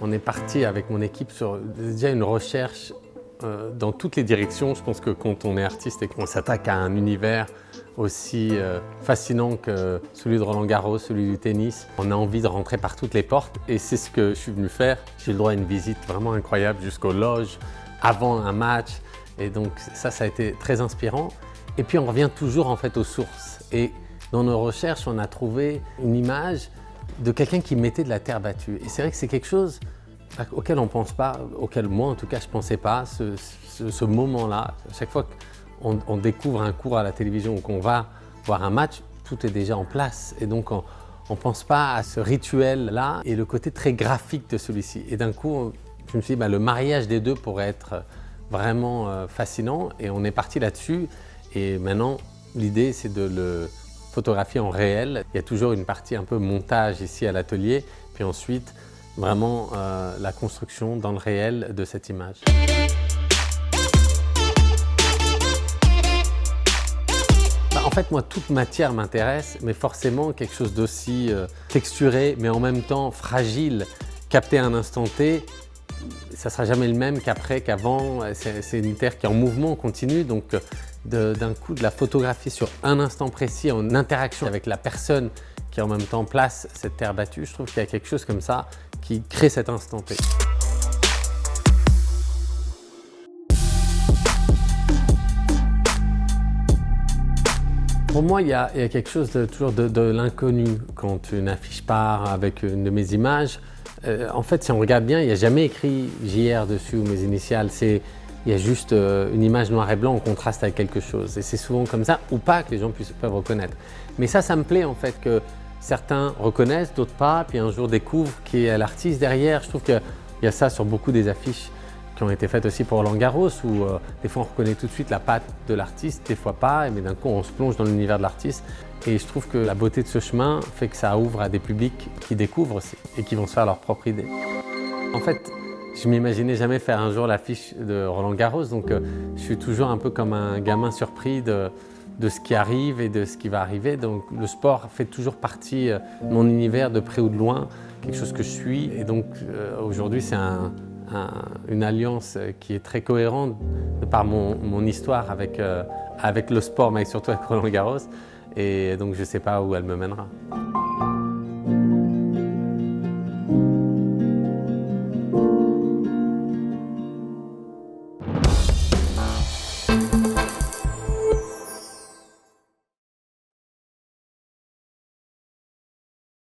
On est parti avec mon équipe sur déjà une recherche dans toutes les directions. Je pense que quand on est artiste et qu'on s'attaque à un univers aussi fascinant que celui de Roland-Garros, celui du tennis, on a envie de rentrer par toutes les portes et c'est ce que je suis venu faire. J'ai eu le droit à une visite vraiment incroyable jusqu'aux loges, avant un match, et donc ça a été très inspirant. Et puis on revient toujours en fait aux sources. Et dans nos recherches, on a trouvé une image de quelqu'un qui mettait de la terre battue. Et c'est vrai que c'est quelque chose auquel on ne pense pas, auquel moi en tout cas je ne pensais pas, ce moment-là. À chaque fois qu'on découvre un cours à la télévision ou qu'on va voir un match, tout est déjà en place. Et donc on ne pense pas à ce rituel-là et le côté très graphique de celui-ci. Et d'un coup, je me suis dit, le mariage des deux pourrait être vraiment fascinant et on est parti là-dessus. Et maintenant, l'idée c'est de le photographier en réel. Il y a toujours une partie un peu montage ici à l'atelier, puis ensuite vraiment la construction dans le réel de cette image. En fait, moi, toute matière m'intéresse, mais forcément quelque chose d'aussi texturé, mais en même temps fragile, capté à un instant T, ça ne sera jamais le même qu'après, qu'avant. C'est une terre qui est en mouvement continu, donc d'un coup de la photographier sur un instant précis, en interaction avec la personne qui en même temps place cette terre battue, je trouve qu'il y a quelque chose comme ça qui crée cet instant T. Pour moi, il y a quelque chose toujours de l'inconnu quand une affiche part avec une de mes images. En fait, si on regarde bien, il n'y a jamais écrit JR dessus ou mes initiales. Il y a juste une image noir et blanc en contraste avec quelque chose. Et c'est souvent comme ça, ou pas, que les gens peuvent reconnaître. Mais ça me plaît en fait que certains reconnaissent, d'autres pas, puis un jour découvrent qui est l'artiste derrière. Je trouve qu'il y a ça sur beaucoup des affiches qui ont été faites aussi pour Roland-Garros, où des fois on reconnaît tout de suite la patte de l'artiste, des fois pas, mais d'un coup on se plonge dans l'univers de l'artiste. Et je trouve que la beauté de ce chemin fait que ça ouvre à des publics qui découvrent aussi et qui vont se faire leur propre idée. En fait, je m'imaginais jamais faire un jour l'affiche de Roland-Garros, donc je suis toujours un peu comme un gamin surpris de ce qui arrive et de ce qui va arriver. Donc le sport fait toujours partie de mon univers de près ou de loin, quelque chose que je suis. Et donc aujourd'hui c'est une alliance qui est très cohérente de par mon histoire avec le sport, mais surtout avec Roland-Garros. Et donc je ne sais pas où elle me mènera.